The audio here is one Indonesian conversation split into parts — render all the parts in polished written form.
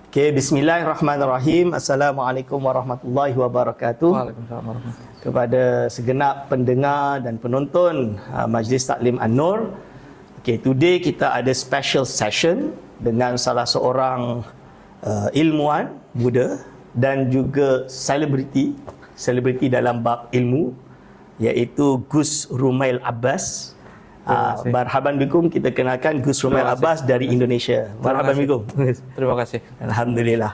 Okay, bismillahirrahmanirrahim. Assalamualaikum warahmatullahi wabarakatuh. Waalaikumsalam warahmatullahi. Kepada segenap pendengar dan penonton Majlis Taklim An-Nur. Okay, today kita ada special session dengan salah seorang ilmuwan muda dan juga selebriti dalam bab ilmu, iaitu Gus Rumail Abbas. Marhaban bikum, kita kenalkan Gus Rumail Abbas dari Indonesia. Marhaban bikum. Terima kasih. Alhamdulillah.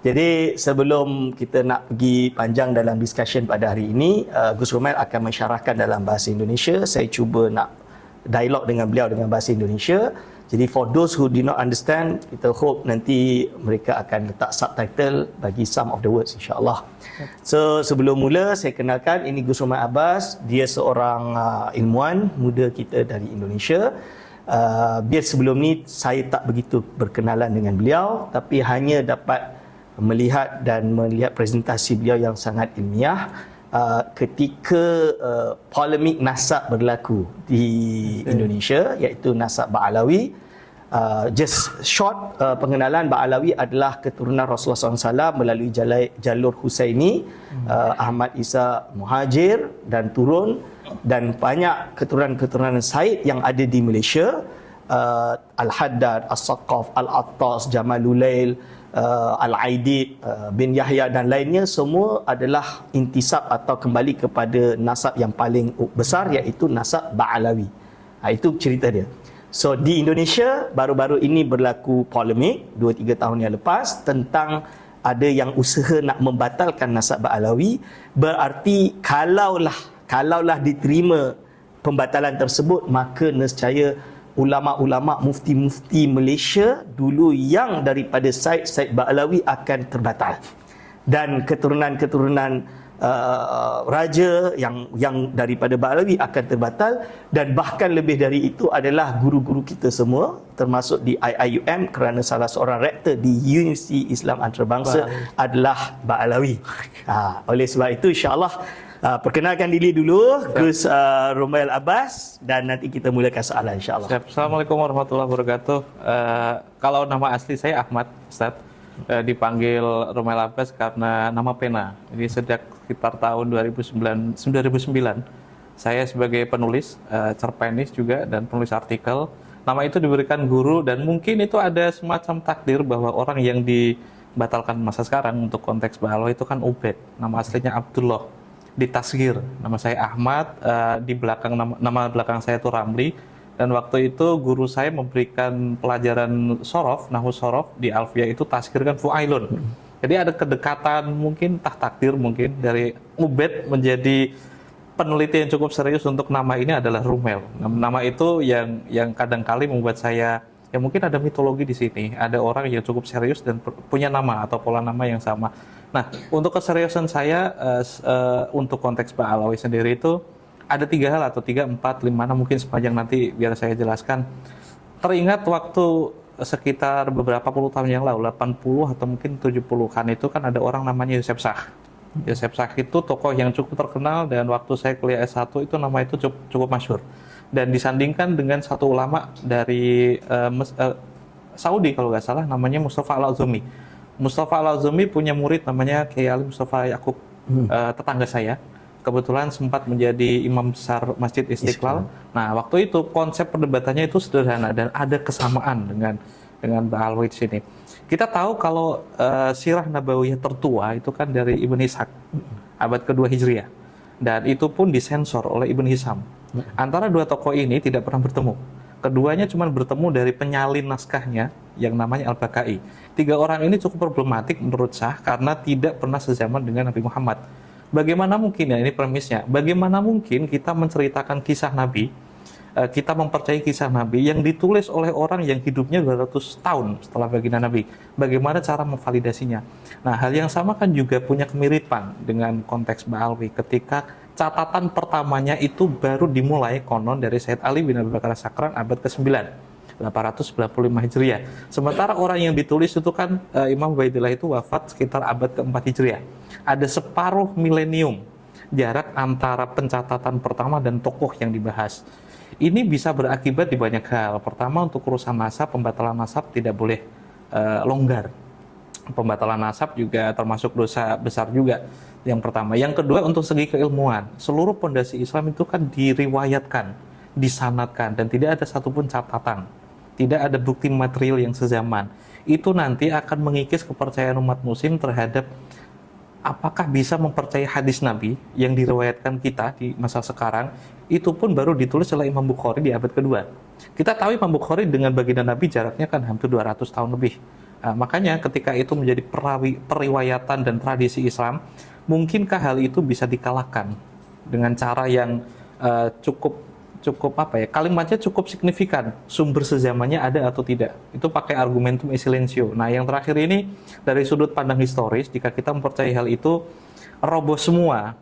Jadi sebelum kita nak pergi panjang dalam discussion pada hari ini, Gus Rumail akan mensyarahkan dalam bahasa Indonesia. Saya cuba nak dialog dengan beliau dengan bahasa Indonesia. Jadi for those who did not understand, kita hope nanti mereka akan letak subtitle bagi some of the words, insyaAllah. So sebelum mula, saya kenalkan, ini Gus Rumail Abbas. Dia seorang ilmuwan muda kita dari Indonesia. Biar sebelum ni saya tak begitu berkenalan dengan beliau, tapi hanya dapat melihat presentasi beliau yang sangat ilmiah ketika polemik nasab berlaku di Indonesia, iaitu nasab Ba'alawi. Just short pengenalan, Ba'alawi adalah keturunan Rasulullah SAW melalui jalur Husaini, Ahmad Isa Muhajir dan turun, dan banyak keturunan-keturunan Said yang ada di Malaysia, Al-Haddad, As-Saqaf, Al-Attas, Jamalulail, Al-Aidid bin Yahya dan lainnya, semua adalah intisab atau kembali kepada nasab yang paling besar, iaitu nasab Ba'alawi. Itu cerita dia. So di Indonesia baru-baru ini berlaku polemik 2-3 tahun yang lepas tentang ada yang usaha nak membatalkan nasab Ba'alawi. Berarti kalaulah diterima pembatalan tersebut, maka nescaya ulama-ulama, mufti-mufti Malaysia dulu yang daripada Said Ba'alawi akan terbatal, dan keturunan-keturunan raja yang daripada Ba'alawi akan terbatal, dan bahkan lebih dari itu adalah guru-guru kita semua termasuk di IIUM, kerana salah seorang rektor di Universiti Islam Antarabangsa adalah Ba'alawi. Oleh sebab itu, insya-Allah perkenalkan diri dulu Gus Rumail Abbas, dan nanti kita mulakan soalan, insya-Allah. Assalamualaikum warahmatullahi wabarakatuh. Kalau nama asli saya Ahmad, Ustaz. Dipanggil Rumail Abbas karena nama pena. Jadi sejak sekitar tahun 2009 saya sebagai penulis, cerpenis juga, dan penulis artikel, nama itu diberikan guru, dan mungkin itu ada semacam takdir bahwa orang yang dibatalkan masa sekarang untuk konteks Ba'alawi itu kan Ubed, nama aslinya Abdullah, ditasgir nama saya Ahmad, di belakang nama belakang saya itu Ramli. Dan waktu itu guru saya memberikan pelajaran sorof, nahu sorof di Alfiyah, itu tasgir kan Fu'ailun. Jadi ada kedekatan, mungkin takdir mungkin dari Ubed menjadi peneliti yang cukup serius untuk nama ini adalah Rumail. Nama itu yang kadang-kali membuat saya, ya mungkin ada mitologi di sini. Ada orang yang cukup serius dan punya nama atau pola nama yang sama. Nah, untuk keseriusan saya untuk konteks Ba'alawi sendiri itu ada 3 hal atau 3, 4, 5, 6 mungkin sepanjang nanti biar saya jelaskan. Teringat waktu sekitar beberapa puluh tahun yang lalu, 80 atau mungkin 70-an, itu kan ada orang namanya Yusef Shah. Yusef Shah itu tokoh yang cukup terkenal, dan waktu saya kuliah S1 itu nama itu cukup masyhur. Dan disandingkan dengan satu ulama dari Saudi kalau nggak salah, namanya Mustafa Al-Azumi. Mustafa Al-Azumi punya murid namanya Kiai Ali Mustafa Yaqub, tetangga saya. Kebetulan sempat menjadi imam besar Masjid Istiqlal. Nah, waktu itu konsep perdebatannya itu sederhana dan ada kesamaan dengan Ba'alawi di sini. Kita tahu kalau sirah nabawiyah tertua itu kan dari Ibn Ishaq, abad kedua Hijriah. Dan itu pun disensor oleh Ibn Hisham. Antara dua tokoh ini tidak pernah bertemu. Keduanya cuma bertemu dari penyalin naskahnya yang namanya Al-Baqai. 3 orang ini cukup problematik menurut Shah karena tidak pernah sezaman dengan Nabi Muhammad. Bagaimana mungkin, ya ini premisnya, bagaimana mungkin kita menceritakan kisah Nabi, kita mempercayai kisah Nabi yang ditulis oleh orang yang hidupnya 200 tahun setelah baginda Nabi. Bagaimana cara memvalidasinya? Nah, hal yang sama kan juga punya kemiripan dengan konteks Ba'alawi ketika catatan pertamanya itu baru dimulai konon dari Sayyid Ali bin Abi Bakar As-Sakran abad ke-9. 895 Hijriah. Sementara orang yang ditulis itu kan Imam Ubaidillah itu wafat sekitar abad ke-4 Hijriah. Ada separuh milenium jarak antara pencatatan pertama dan tokoh yang dibahas. Ini bisa berakibat di banyak hal. Pertama, untuk urusan nasab, pembatalan nasab tidak boleh longgar. Pembatalan nasab juga termasuk dosa besar juga. Yang pertama. Yang kedua, untuk segi keilmuan, seluruh pondasi Islam itu kan diriwayatkan, disanadkan, dan tidak ada satupun catatan, tidak ada bukti material yang sezaman. Itu nanti akan mengikis kepercayaan umat muslim terhadap apakah bisa mempercayai hadis Nabi yang diriwayatkan kita di masa sekarang. Itu pun baru ditulis oleh Imam Bukhari di abad kedua. Kita tahu Imam Bukhari dengan baginda Nabi jaraknya kan hampir 200 tahun lebih. Nah, makanya ketika itu menjadi periwayatan dan tradisi Islam, mungkinkah hal itu bisa dikalahkan dengan cara yang cukup apa ya, kalimatnya cukup signifikan, sumber sezamannya ada atau tidak. Itu pakai argumentum e silentio. Nah, yang terakhir ini dari sudut pandang historis, jika kita mempercayai hal itu, roboh semua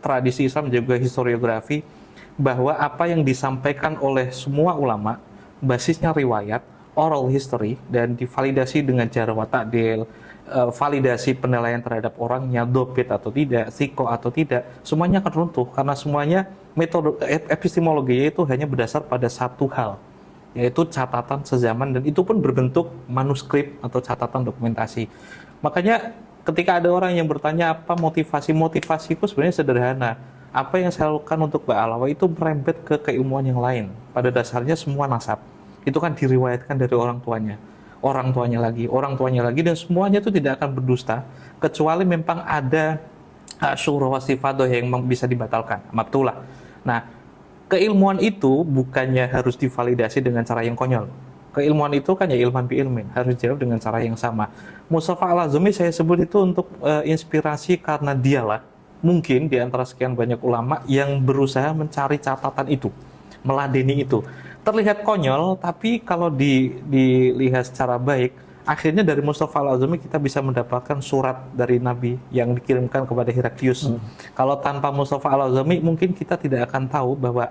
tradisi Islam juga historiografi, bahwa apa yang disampaikan oleh semua ulama basisnya riwayat, oral history, dan divalidasi dengan jarh wa ta'dil, validasi penilaian terhadap orangnya, dobit atau tidak, siko atau tidak, semuanya akan runtuh karena semuanya metode epistemologinya itu hanya berdasar pada satu hal, yaitu catatan sezaman, dan itu pun berbentuk manuskrip atau catatan dokumentasi. Makanya ketika ada orang yang bertanya apa motivasiku sebenarnya sederhana. Apa yang saya lakukan untuk Mbak Alawa itu merembet ke keilmuan yang lain. Pada dasarnya semua nasab itu kan diriwayatkan dari orang tuanya lagi, dan semuanya itu tidak akan berdusta kecuali memang ada syura wasifadoh yang bisa dibatalkan, mabtulah. Nah, keilmuan itu bukannya harus divalidasi dengan cara yang konyol. Keilmuan itu kan ya ilman bi ilmin, harus dijawab dengan cara yang sama. Mustafa Al-Azmi saya sebut itu untuk inspirasi karena dialah mungkin di antara sekian banyak ulama yang berusaha mencari catatan itu, meladeni itu. Terlihat konyol, tapi kalau dilihat secara baik, akhirnya dari Mustafa Al-Azmi kita bisa mendapatkan surat dari Nabi yang dikirimkan kepada Heraklius. Kalau tanpa Mustafa Al-Azmi, mungkin kita tidak akan tahu bahwa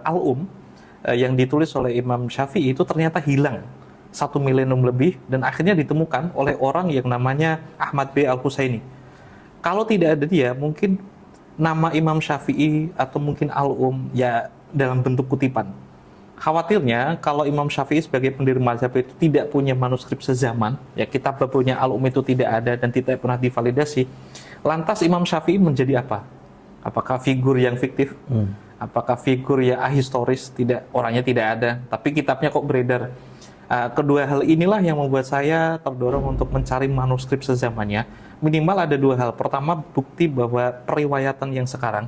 yang ditulis oleh Imam Syafi'i itu ternyata hilang 1 milenium lebih, dan akhirnya ditemukan oleh orang yang namanya Ahmad B. Al-Husaini. Kalau tidak ada dia, mungkin nama Imam Syafi'i atau mungkin ya dalam bentuk kutipan. Khawatirnya kalau Imam Syafi'i sebagai pendiri mazhab itu tidak punya manuskrip sezaman, ya kitab babunya itu tidak ada dan tidak pernah divalidasi, lantas Imam Syafi'i menjadi apa? Apakah figur yang fiktif? Apakah figur yang ahistoris? Tidak, orangnya tidak ada, tapi kitabnya kok beredar. Kedua hal inilah yang membuat saya terdorong untuk mencari manuskrip sezamannya. Minimal ada 2 hal. Pertama, bukti bahwa periwayatan yang sekarang,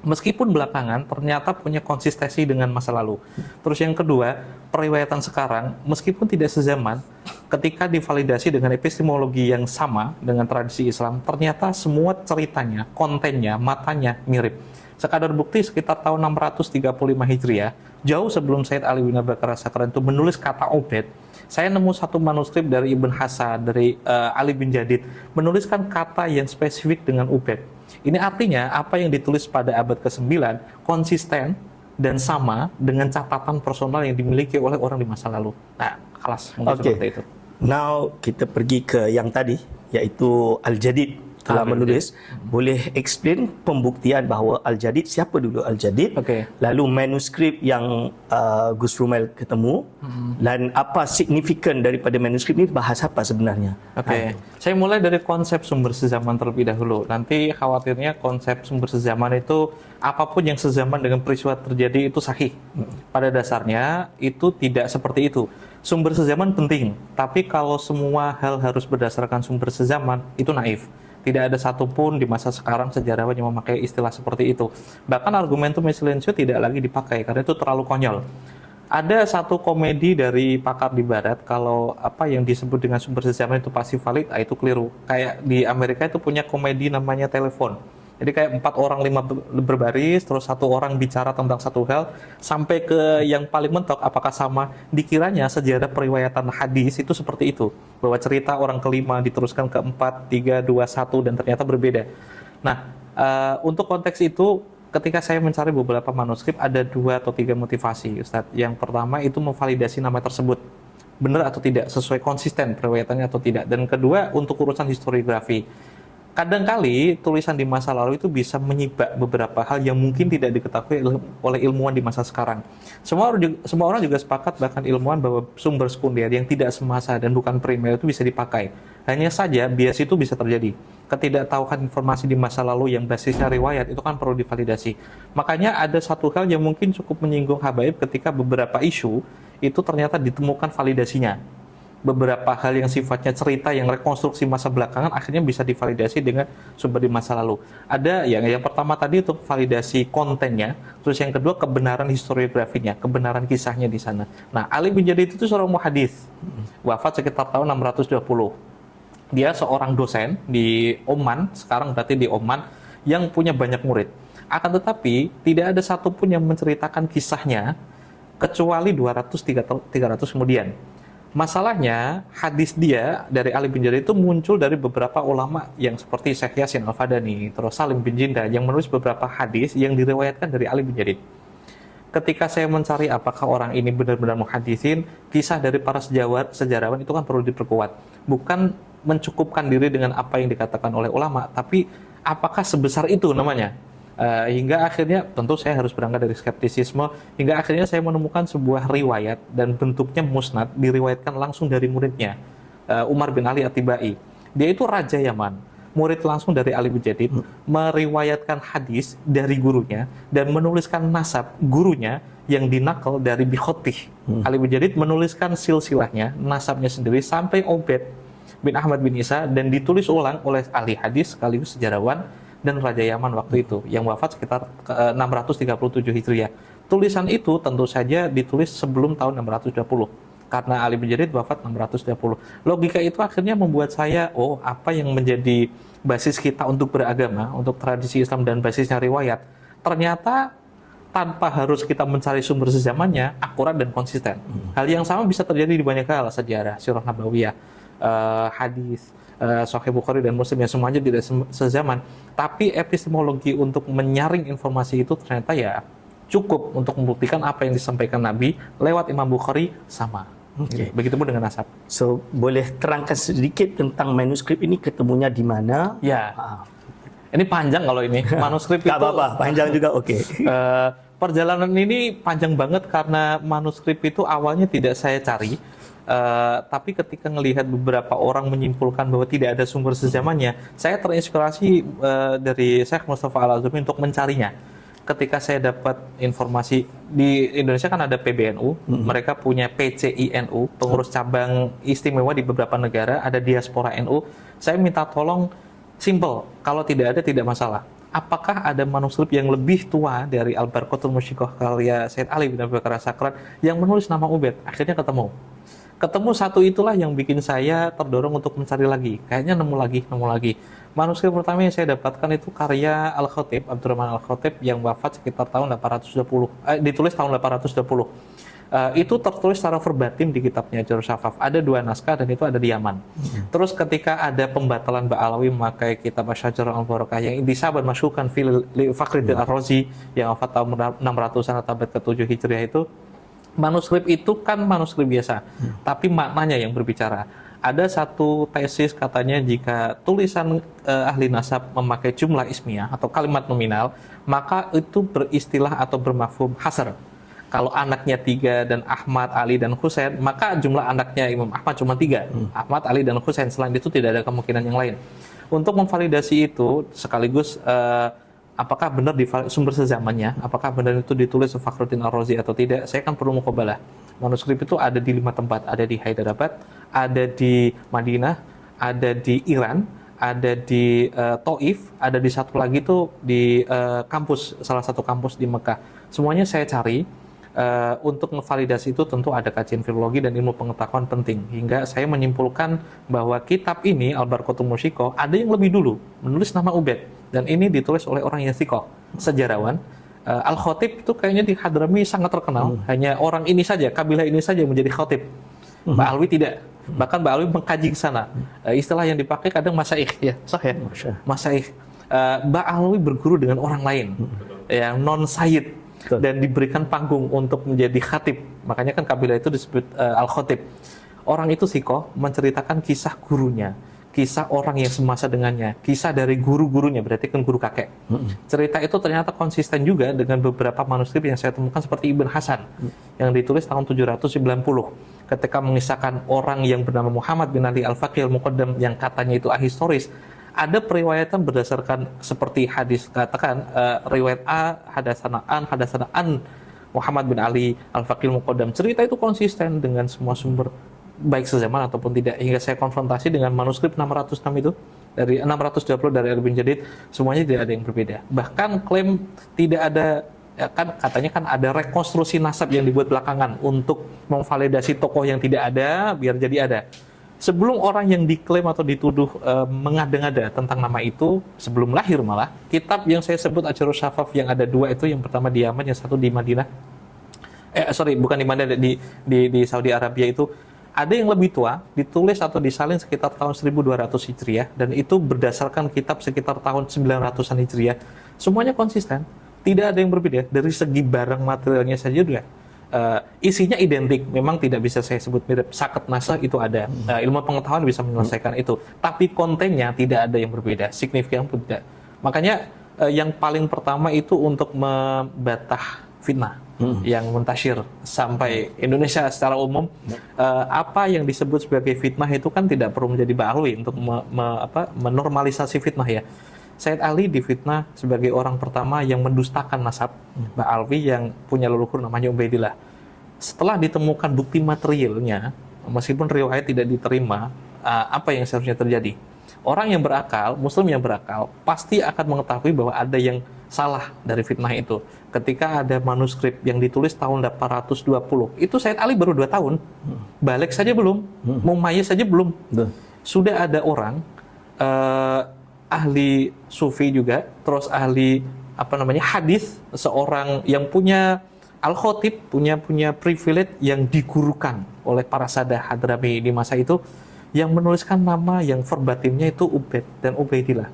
meskipun belakangan, ternyata punya konsistensi dengan masa lalu. Terus yang kedua, periwayatan sekarang, meskipun tidak sezaman, ketika divalidasi dengan epistemologi yang sama dengan tradisi Islam, ternyata semua ceritanya, kontennya, matanya mirip. Sekadar bukti, sekitar tahun 635 Hijriah, jauh sebelum Sayyid Ali bin Abi Bakar As-Sakran itu menulis kata Ubed, saya nemu satu manuskrip dari Ibn Hasan, dari Ali bin Jadid, menuliskan kata yang spesifik dengan Ubed. Ini artinya apa yang ditulis pada abad ke-9 konsisten dan sama dengan catatan personal yang dimiliki oleh orang di masa lalu. Nah, kelas mungkin seperti itu. Now kita pergi ke yang tadi, yaitu Al-Jadid telah menulis. Boleh explain pembuktian bahawa Al-Jadid, siapa dulu Al-Jadid, lalu manuskrip yang Gus Rumel ketemu, dan apa signifikan daripada manuskrip ini, bahas apa sebenarnya. Saya mulai dari konsep sumber sezaman terlebih dahulu. Nanti khawatirnya konsep sumber sezaman itu apapun yang sezaman dengan peristiwa terjadi itu sahih. Pada dasarnya itu tidak seperti itu. Sumber sezaman penting, tapi kalau semua hal harus berdasarkan sumber sezaman, itu naif. Tidak ada satupun di masa sekarang sejarawan yang memakai istilah seperti itu. Bahkan argumentum e silentio tidak lagi dipakai karena itu terlalu konyol. Ada satu komedi dari pakar di barat, kalau apa yang disebut dengan sumber sezaman itu pasti valid, itu keliru. Kayak di Amerika itu punya komedi namanya telepon. Jadi kayak 4 orang 5 berbaris, terus 1 orang bicara tentang satu hal, sampai ke yang paling mentok apakah sama. Dikiranya sejarah periwayatan hadis itu seperti itu, bahwa cerita orang kelima diteruskan ke 4, 3, 2, 1, dan ternyata berbeda. Nah, untuk konteks itu, ketika saya mencari beberapa manuskrip, ada 2 atau 3 motivasi, Ustadz. Yang pertama itu memvalidasi nama tersebut, benar atau tidak, sesuai konsisten periwayatannya atau tidak. Dan kedua, untuk urusan historiografi. Kadangkali tulisan di masa lalu itu bisa menyibak beberapa hal yang mungkin tidak diketahui oleh ilmuwan di masa sekarang. Semua orang juga sepakat, bahkan ilmuwan, bahwa sumber sekunder yang tidak semasa dan bukan primer itu bisa dipakai. Hanya saja bias itu bisa terjadi. Ketidaktahuan informasi di masa lalu yang basisnya riwayat itu kan perlu divalidasi. Makanya ada satu hal yang mungkin cukup menyinggung habaib ketika beberapa isu itu ternyata ditemukan validasinya. Beberapa hal yang sifatnya cerita yang rekonstruksi masa belakangan akhirnya bisa divalidasi dengan sumber di masa lalu. Ada yang pertama tadi itu validasi kontennya, terus yang kedua kebenaran historiografinya, kebenaran kisahnya di sana. Nah, Ali bin Jadid itu seorang muhadis, wafat sekitar tahun 620. Dia seorang dosen di Oman, sekarang berarti di Oman, yang punya banyak murid. Akan tetapi tidak ada satupun yang menceritakan kisahnya kecuali 200-300 kemudian. Masalahnya, hadis dia dari Ali bin Jadid itu muncul dari beberapa ulama yang seperti Syekh Yasin Al-Fadani, terus Salim bin Jinda yang menulis beberapa hadis yang diriwayatkan dari Ali bin Jadid. Ketika saya mencari apakah orang ini benar-benar muhadisin, kisah dari para sejarawan itu kan perlu diperkuat. Bukan mencukupkan diri dengan apa yang dikatakan oleh ulama, tapi apakah sebesar itu namanya? Hingga akhirnya tentu saya harus berangkat dari skeptisisme, hingga akhirnya saya menemukan sebuah riwayat dan bentuknya musnad, diriwayatkan langsung dari muridnya, Umar bin Ali At-Tibai. Dia itu Raja Yaman, murid langsung dari Ali bin Jadid, meriwayatkan hadis dari gurunya dan menuliskan nasab gurunya yang dinakal dari Bikhotih. Ali bin Jadid menuliskan silsilahnya, nasabnya sendiri sampai Ubaid bin Ahmad bin Isa dan ditulis ulang oleh ahli hadis sekaligus sejarawan dan Raja Yaman waktu itu yang wafat sekitar 637 Hijriah. Tulisan itu tentu saja ditulis sebelum tahun 620 karena Ali bin Jadid wafat 630. Logika itu akhirnya membuat saya, apa yang menjadi basis kita untuk beragama, untuk tradisi Islam dan basisnya riwayat, ternyata tanpa harus kita mencari sumber sezamannya, akurat dan konsisten. Hal yang sama bisa terjadi di banyak hal, sejarah, sirah nabawiyah, hadis, Sahih Bukhari dan Muslim, yang semuanya tidak sezaman. Tapi epistemologi untuk menyaring informasi itu ternyata ya cukup untuk membuktikan apa yang disampaikan Nabi lewat Imam Bukhari sama. Okay. Begitupun dengan nasab. So, boleh terangkan sedikit tentang manuskrip ini ketemunya di mana? Ya. Ini panjang kalau ini. Manuskrip itu... Tak apa-apa, panjang juga oke. Perjalanan ini panjang banget karena manuskrip itu awalnya tidak saya cari. Tapi ketika melihat beberapa orang menyimpulkan bahwa tidak ada sumber sezamannya, saya terinspirasi dari Syekh Mustafa Al-Azumi untuk mencarinya. Ketika saya dapat informasi di Indonesia kan ada PBNU, mereka punya PCINU, pengurus cabang istimewa di beberapa negara, ada diaspora NU. Saya minta tolong simple, kalau tidak ada tidak masalah. Apakah ada manuskrip yang lebih tua dari Al-Barqatul Musyikoh karya Said Ali bin Abi Bakar As-Sakran yang menulis nama Ubaid? Akhirnya ketemu satu, itulah yang bikin saya terdorong untuk mencari lagi. Kayaknya nemu lagi. Manuskrip pertama yang saya dapatkan itu karya Al-Khatib, Abdurrahman Al-Khatib yang wafat sekitar tahun 820. Ditulis tahun 820. Itu tertulis secara verbatim di kitabnya Jarh Syafaf. Ada 2 naskah dan itu ada di Yaman. Terus ketika ada pembatalan Ba'alawi memakai kitab Asy-Syajarah Al-Barakah yang disahabat masyhurkan fil Fakhruddin Ar-Razi yang wafat tahun 600-an atau abad ke-7 Hijriah itu, manuskrip itu kan manuskrip biasa, tapi maknanya yang berbicara. Ada satu tesis katanya jika tulisan ahli nasab memakai jumlah ismiyah atau kalimat nominal, maka itu beristilah atau bermafhum hasr. Kalau anaknya 3 dan Ahmad, Ali, dan Husain, maka jumlah anaknya Imam Ahmad cuma 3. Ahmad, Ali, dan Husain. Selain itu tidak ada kemungkinan yang lain. Untuk memvalidasi itu, sekaligus apakah benar di sumber sezamannya, apakah benar itu ditulis Fakhruddin Ar-Razi atau tidak, saya kan perlu muqabalah. Manuskrip itu ada di 5 tempat, ada di Hyderabad, ada di Madinah, ada di Iran, ada di Taif, ada di satu lagi tuh di kampus, salah satu kampus di Mekah. Semuanya saya cari. Untuk memvalidasi itu tentu ada kajian filologi dan ilmu pengetahuan penting, hingga saya menyimpulkan bahwa kitab ini Al-Barqatul Musyikoh ada yang lebih dulu menulis nama Ubaid, dan ini ditulis oleh orang yang thiqah, sejarawan. Al-Khatib itu kayaknya di Hadrami sangat terkenal, hanya orang ini saja, kabilah ini saja menjadi khatib. Mbak Alwi tidak, bahkan Mbak Alwi mengkaji ke sana. Istilah yang dipakai kadang masaikh, ya sah ya, masaikh. Mbak Alwi berguru dengan orang lain yang non sayyid dan diberikan panggung untuk menjadi khatib. Makanya kan kabilah itu disebut Al-Khatib. Orang itu sikoh menceritakan kisah gurunya. kisah orang yang semasa dengannya, kisah dari guru-gurunya, berarti kan guru kakek. Cerita itu ternyata konsisten juga dengan beberapa manuskrip yang saya temukan seperti Ibn Hasan yang ditulis tahun 790 ketika mengisahkan orang yang bernama Muhammad bin Ali Al-Faqih Al-Muqaddam yang katanya itu ahistoris. Ada periwayatan berdasarkan seperti hadis katakan riwayat A hadasana an Muhammad bin Ali Al-Faqih Al-Muqaddam. Cerita itu konsisten dengan semua sumber baik sezaman ataupun tidak, hingga saya konfrontasi dengan manuskrip 606 itu dari 620 dari Ali bin Jadid, semuanya tidak ada yang berbeda. Bahkan klaim tidak ada, ya kan katanya kan ada rekonstruksi nasab yang dibuat belakangan untuk memvalidasi tokoh yang tidak ada biar jadi ada. Sebelum orang yang diklaim atau dituduh mengada-ngada tentang nama itu, sebelum lahir malah, kitab yang saya sebut Ajarus Syafaf yang ada dua itu, yang pertama di Yaman, yang satu di Madinah. Bukan di Madinah, di Saudi Arabia itu. Ada yang lebih tua, ditulis atau disalin sekitar tahun 1200 Hijriah, dan itu berdasarkan kitab sekitar tahun 900-an Hijriah. Semuanya konsisten, tidak ada yang berbeda. Dari segi barang materialnya saja juga. Isinya identik, memang tidak bisa saya sebut mirip. Saket nasa itu ada, ilmu pengetahuan bisa menyelesaikan itu. Tapi kontennya tidak ada yang berbeda, signifikan pun tidak. Makanya yang paling pertama itu untuk membatah fitnah yang muntasyir sampai Indonesia secara umum. Apa yang disebut sebagai fitnah itu kan tidak perlu menjadi ba'alwi untuk menormalisasi fitnah ya. Sayyid Ali difitnah sebagai orang pertama yang mendustakan nasab Ba'alwi yang punya leluhur namanya Ubaidillah. Setelah ditemukan bukti materialnya, meskipun riwayat tidak diterima, apa yang seharusnya terjadi? Orang yang berakal, muslim yang berakal, pasti akan mengetahui bahwa ada yang salah dari fitnah itu. Ketika ada manuskrip yang ditulis tahun 820, itu Sayyid Ali baru 2 tahun. Balik saja belum, mumayyiz saja belum. Sudah ada orang, ahli sufi juga, terus ahli hadis, seorang yang punya al-khotib, punya privilege yang digurukan oleh para sadah Hadrami di masa itu, yang menuliskan nama yang verbatimnya itu Ubaid dan Ubaidillah.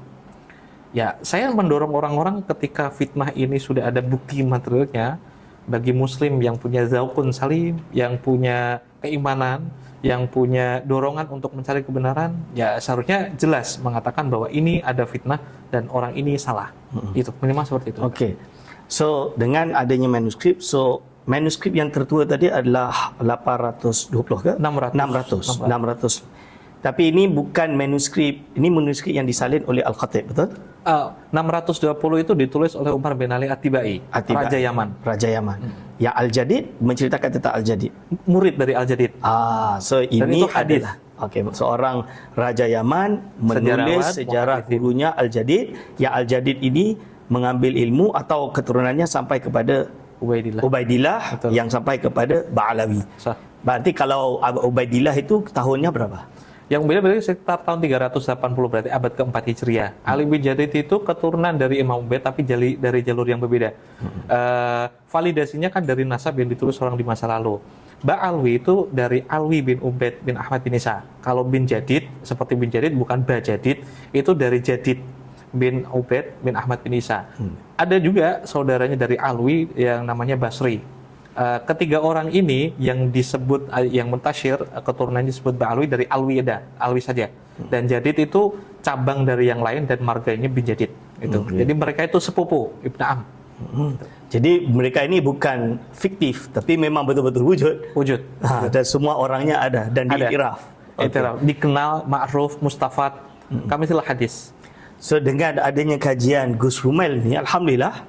Ya, saya mendorong orang-orang ketika fitnah ini sudah ada bukti materialnya, bagi muslim yang punya zaukun salim, yang punya keimanan, yang punya dorongan untuk mencari kebenaran, ya seharusnya jelas mengatakan bahwa ini ada fitnah dan orang ini salah. Itu minimal seperti itu. Oke. So dengan adanya manuskrip, manuskrip yang tertua tadi adalah 820 ke? 600. Tapi ini bukan manuskrip, ini manuskrip yang disalin oleh Al-Khatib, betul? 620 itu ditulis oleh Umar bin Ali At-Tibai, Raja Yaman. Yang Al-Jadid menceritakan tentang Al-Jadid. Murid dari Al-Jadid. So ini adalah seorang Raja Yaman menulis sejarah gurunya Al-Jadid, yang Al-Jadid ini mengambil ilmu atau keturunannya sampai kepada Ubaidillah yang sampai kepada Ba'alawi. Berarti kalau Ubaidillah itu tahunnya berapa? Yang beda berarti sekitar tahun 380, berarti abad ke-4 Hijriah. Ali bin Jadid itu keturunan dari Imam Ubaid tapi dari jalur yang berbeda. Validasinya kan dari nasab yang ditulis orang di masa lalu. Ba'alwi itu dari Alwi bin Ubaid bin Ahmad bin Isa. Kalau bin Jadid, seperti bin Jadid bukan Ba'jadid, itu dari Jadid bin Ubaid bin Ahmad bin Isa. Ada juga saudaranya dari Alwi yang namanya Basri. Ketiga orang ini yang disebut, yang muntasyir, keturunannya disebut Ba'alwi dari Alwi saja. Dan Jadid itu cabang dari yang lain dan marganya bin Jadid. Jadi mereka itu sepupu Ibn Am. Jadi mereka ini bukan fiktif, tapi memang betul-betul wujud. Dan semua orangnya ada dan diiktiraf. Dikenal, ma'ruf, mustafad. Kami istilah hadis. So dengan adanya kajian Gus Rumail ni, alhamdulillah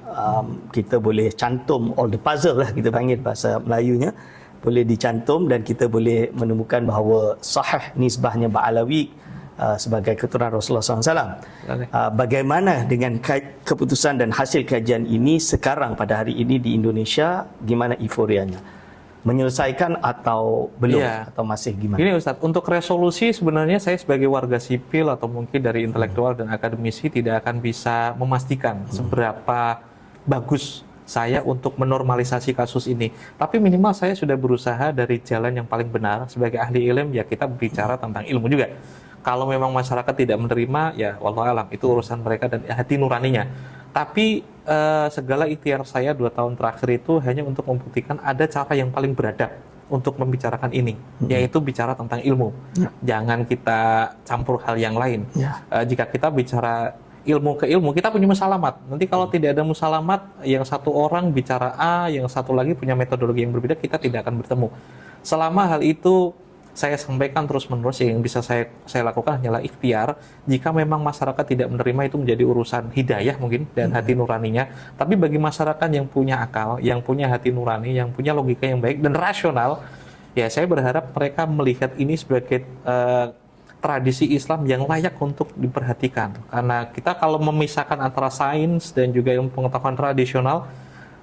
kita boleh cantum all the puzzle lah, kita panggil bahasa Melayunya, boleh dicantum dan kita boleh menemukan bahawa sahih nisbahnya Ba'alawi sebagai keturunan Rasulullah SAW. Bagaimana dengan keputusan dan hasil kajian ini sekarang pada hari ini di Indonesia, gimana euforianya? Menyelesaikan atau belum, atau masih gimana? Ini Ustadz, untuk resolusi sebenarnya saya sebagai warga sipil atau mungkin dari intelektual dan akademisi tidak akan bisa memastikan seberapa bagus saya untuk menormalisasi kasus ini. Tapi minimal saya sudah berusaha dari jalan yang paling benar. Sebagai ahli ilmu, ya kita bicara tentang ilmu juga. Kalau memang masyarakat tidak menerima, ya wallahualam, itu urusan mereka dan hati nuraninya. Tapi segala ikhtiar saya 2 tahun terakhir itu hanya untuk membuktikan ada cara yang paling beradab untuk membicarakan ini, yaitu bicara tentang ilmu. Jangan kita campur hal yang lain. Jika kita bicara ilmu ke ilmu, kita punya musalamat. Nanti kalau tidak ada musalamat, yang satu orang bicara A, yang satu lagi punya metodologi yang berbeda, kita tidak akan bertemu. Selama hal itu saya sampaikan terus-menerus, yang bisa saya lakukan hanyalah ikhtiar. Jika memang masyarakat tidak menerima, itu menjadi urusan hidayah mungkin dan hati nuraninya. Tapi bagi masyarakat yang punya akal, yang punya hati nurani, yang punya logika yang baik dan rasional, ya saya berharap mereka melihat ini sebagai tradisi Islam yang layak untuk diperhatikan. Karena kita kalau memisahkan antara sains dan juga ilmu pengetahuan tradisional,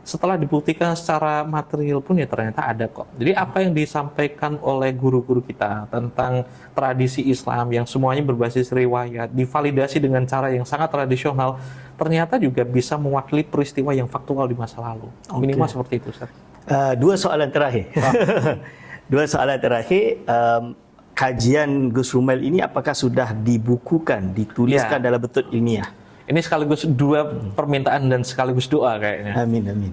setelah dibuktikan secara material pun ya ternyata ada kok. Jadi apa yang disampaikan oleh guru-guru kita tentang tradisi Islam yang semuanya berbasis riwayat, divalidasi dengan cara yang sangat tradisional, ternyata juga bisa mewakili peristiwa yang faktual di masa lalu. Minimal seperti itu, Ustaz. Dua soalan terakhir. Dua soalan terakhir. Kajian Gus Rumail ini apakah sudah dibukukan, dituliskan dalam bentuk ilmiah? Ini sekaligus dua permintaan dan sekaligus doa kayaknya. Amin, amin.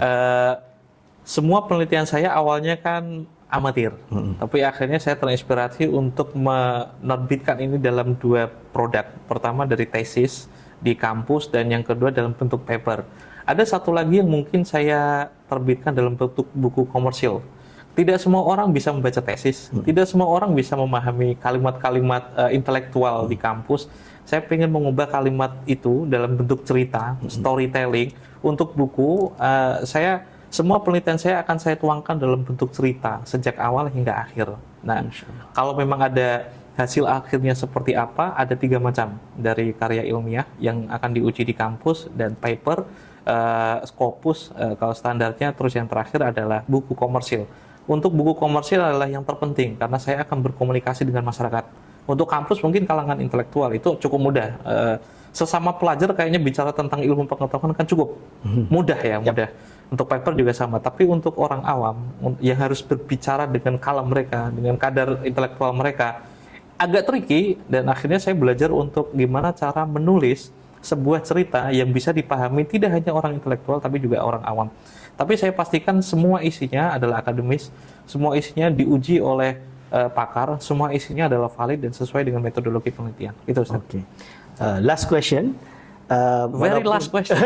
Semua penelitian saya awalnya kan amatir, tapi akhirnya saya terinspirasi untuk menerbitkan ini dalam dua produk. Pertama dari tesis di kampus dan yang kedua dalam bentuk paper. Ada satu lagi yang mungkin saya terbitkan dalam bentuk buku komersil. Tidak semua orang bisa membaca tesis, tidak semua orang bisa memahami kalimat-kalimat intelektual di kampus. Saya ingin mengubah kalimat itu dalam bentuk cerita, storytelling. Untuk buku, semua penelitian saya akan saya tuangkan dalam bentuk cerita, sejak awal hingga akhir. Nah, kalau memang ada hasil akhirnya seperti apa, ada 3 macam dari karya ilmiah yang akan diuji di kampus, dan paper, Scopus, kalau standarnya, terus yang terakhir adalah buku komersil. Untuk buku komersil adalah yang terpenting, karena saya akan berkomunikasi dengan masyarakat. Untuk kampus mungkin kalangan intelektual itu cukup mudah. Sesama pelajar kayaknya bicara tentang ilmu pengetahuan kan cukup mudah ya, mudah. Untuk paper juga sama. Tapi untuk orang awam yang harus berbicara dengan kalam mereka, dengan kadar intelektual mereka, agak tricky. Dan akhirnya saya belajar untuk gimana cara menulis sebuah cerita yang bisa dipahami tidak hanya orang intelektual tapi juga orang awam. Tapi saya pastikan semua isinya adalah akademis, semua isinya diuji oleh pakar, semua isinya adalah valid dan sesuai dengan metodologi penelitian. Itu Ustaz. Okay. Last question. Very last question.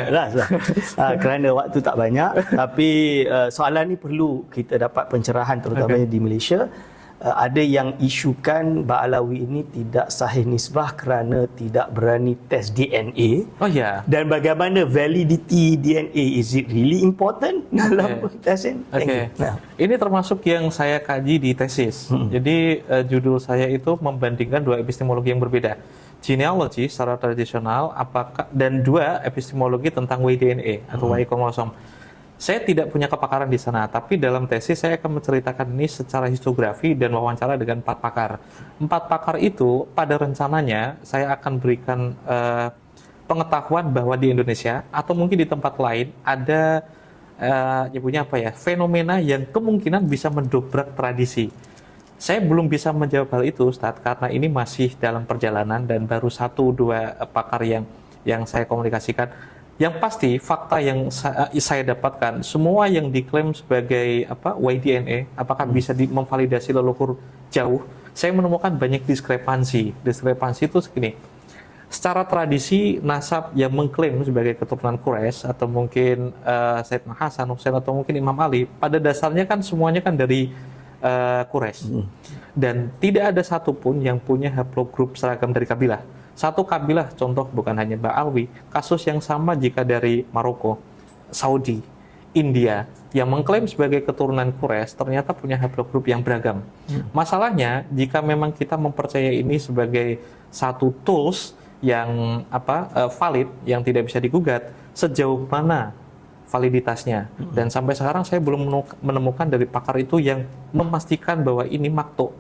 Last. Kerana waktu tak banyak, tapi soalan ni perlu kita dapat pencerahan, terutamanya di Malaysia. Ada yang isukan Ba'alawi ini tidak sahih nisbah kerana tidak berani tes DNA. Oh ya. Dan bagaimana validity DNA, is it really important dalam testing? Oke. Ini termasuk yang saya kaji di tesis. Jadi judul saya itu membandingkan dua epistemologi yang berbeda. Genealogy secara tradisional dan dua epistemologi tentang Y-DNA atau Y-kromosom. Saya tidak punya kepakaran di sana, tapi dalam tesis saya akan menceritakan ini secara histografi dan wawancara dengan 4 pakar. 4 pakar itu pada rencananya saya akan berikan pengetahuan bahwa di Indonesia atau mungkin di tempat lain ada nyebutnya apa ya, fenomena yang kemungkinan bisa mendobrak tradisi. Saya belum bisa menjawab hal itu, Ustadz, karena ini masih dalam perjalanan dan baru 1-2 pakar yang saya komunikasikan. Yang pasti fakta yang saya dapatkan, semua yang diklaim sebagai Y-DNA, apakah bisa memvalidasi leluhur jauh? Saya menemukan banyak diskrepansi. Diskrepansi itu segini. Secara tradisi, nasab yang mengklaim sebagai keturunan Quraisy atau mungkin Sayyidina Hasan, Husain atau mungkin Imam Ali, pada dasarnya kan semuanya kan dari Quraisy. Dan tidak ada satupun yang punya haplogrup seragam dari kabilah. Satu kabilah, contoh bukan hanya Ba'alwi, kasus yang sama jika dari Maroko, Saudi, India, yang mengklaim sebagai keturunan Quraisy ternyata punya haplogrup yang beragam. Masalahnya, jika memang kita mempercayai ini sebagai satu tools yang valid, yang tidak bisa digugat, sejauh mana validitasnya? Dan sampai sekarang saya belum menemukan dari pakar itu yang memastikan bahwa ini makto.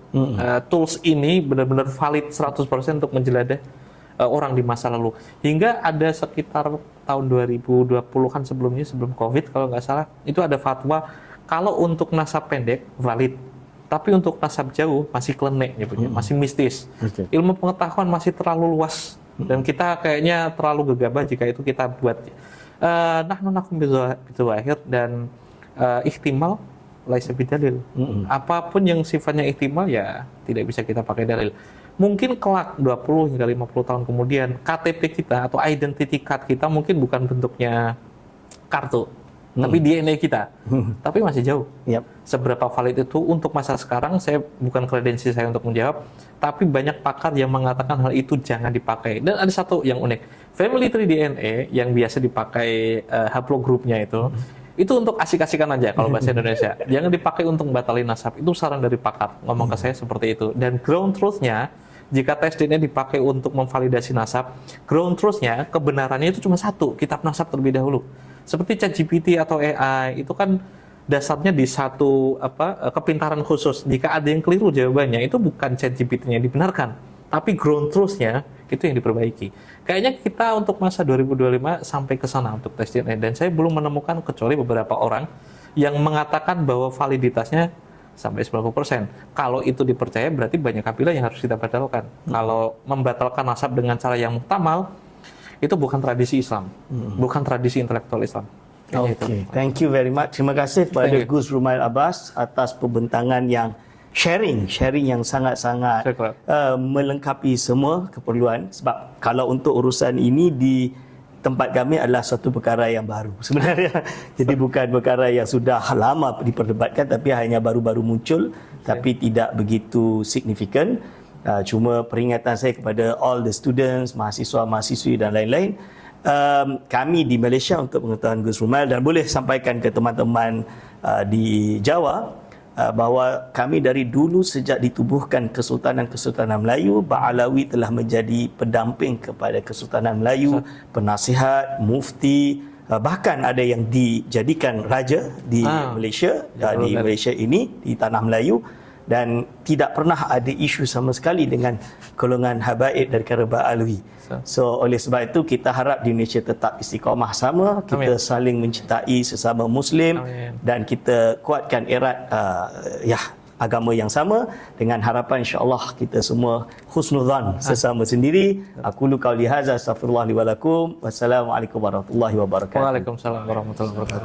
Tools ini benar-benar valid 100% untuk menjeladah orang di masa lalu. Hingga ada sekitar tahun 2020-an sebelumnya, sebelum COVID kalau nggak salah, itu ada fatwa kalau untuk nasab pendek valid, tapi untuk nasab jauh masih klenek, masih mistis. Ilmu pengetahuan masih terlalu luas dan kita kayaknya terlalu gegabah jika itu kita buat. Nahnu nakum bidzawahir dan ihtimal laisa bidalil. Apapun yang sifatnya ihtimal ya tidak bisa kita pakai dalil. Mungkin kelak 20 hingga 50 tahun kemudian KTP kita atau identity card kita mungkin bukan bentuknya kartu, tapi DNA kita. Tapi masih jauh. Yap. Seberapa valid itu untuk masa sekarang, saya bukan kredensi saya untuk menjawab, tapi banyak pakar yang mengatakan hal itu jangan dipakai. Dan ada satu yang unik, Family Tree DNA yang biasa dipakai haplogrupnya itu untuk asik-asikan aja kalau bahasa Indonesia. Jangan dipakai untuk batalin nasab. Itu saran dari pakar, ngomong ke saya seperti itu. Dan ground truth-nya, jika tes DNA dipakai untuk memvalidasi nasab, ground truth-nya, kebenarannya itu cuma satu, kitab nasab terlebih dahulu. Seperti ChatGPT atau AI, itu kan dasarnya di satu kepintaran khusus. Jika ada yang keliru jawabannya, itu bukan ChatGPT-nya dibenarkan, tapi ground truth-nya itu yang diperbaiki. Kayaknya kita untuk masa 2025 sampai ke sana untuk tes DNA, dan saya belum menemukan kecuali beberapa orang yang mengatakan bahwa validitasnya sampai 90%. Kalau itu dipercaya berarti banyak kabilah yang harus kita batalkan. Kalau membatalkan nasab dengan cara yang muhtamal, itu bukan tradisi Islam, bukan tradisi intelektual Islam. Oke, thank you very much. Terima kasih kepada Gus Rumail Abbas atas pembentangan yang sharing yang sangat-sangat melengkapi semua keperluan. Sebab kalau untuk urusan ini di tempat kami adalah suatu perkara yang baru sebenarnya. Jadi bukan perkara yang sudah lama diperdebatkan, tapi hanya baru-baru muncul, tapi tidak begitu signifikan. Cuma peringatan saya kepada all the students, mahasiswa-mahasiswi dan lain-lain, kami di Malaysia untuk pengetahuan Gus Rumail, dan boleh sampaikan ke teman-teman di Jawa, bahawa kami dari dulu sejak ditubuhkan Kesultanan Melayu, Ba'alawi telah menjadi pendamping kepada Kesultanan Melayu, penasihat, mufti, bahkan ada yang dijadikan raja di Malaysia, di Malaysia ini, di Tanah Melayu. Dan tidak pernah ada isu sama sekali dengan golongan habaib dari Ba'alawi. So oleh sebab itu kita harap di Indonesia tetap istiqamah sama, kita saling mencintai sesama Muslim. Dan kita kuatkan erat agama yang sama, dengan harapan insya-Allah kita semua husnuzan sesama sendiri. Aku qauli hadza, astaghfirullah li wa lakum. Wassalamualaikum warahmatullahi wabarakatuh. Waalaikumsalam warahmatullahi wabarakatuh.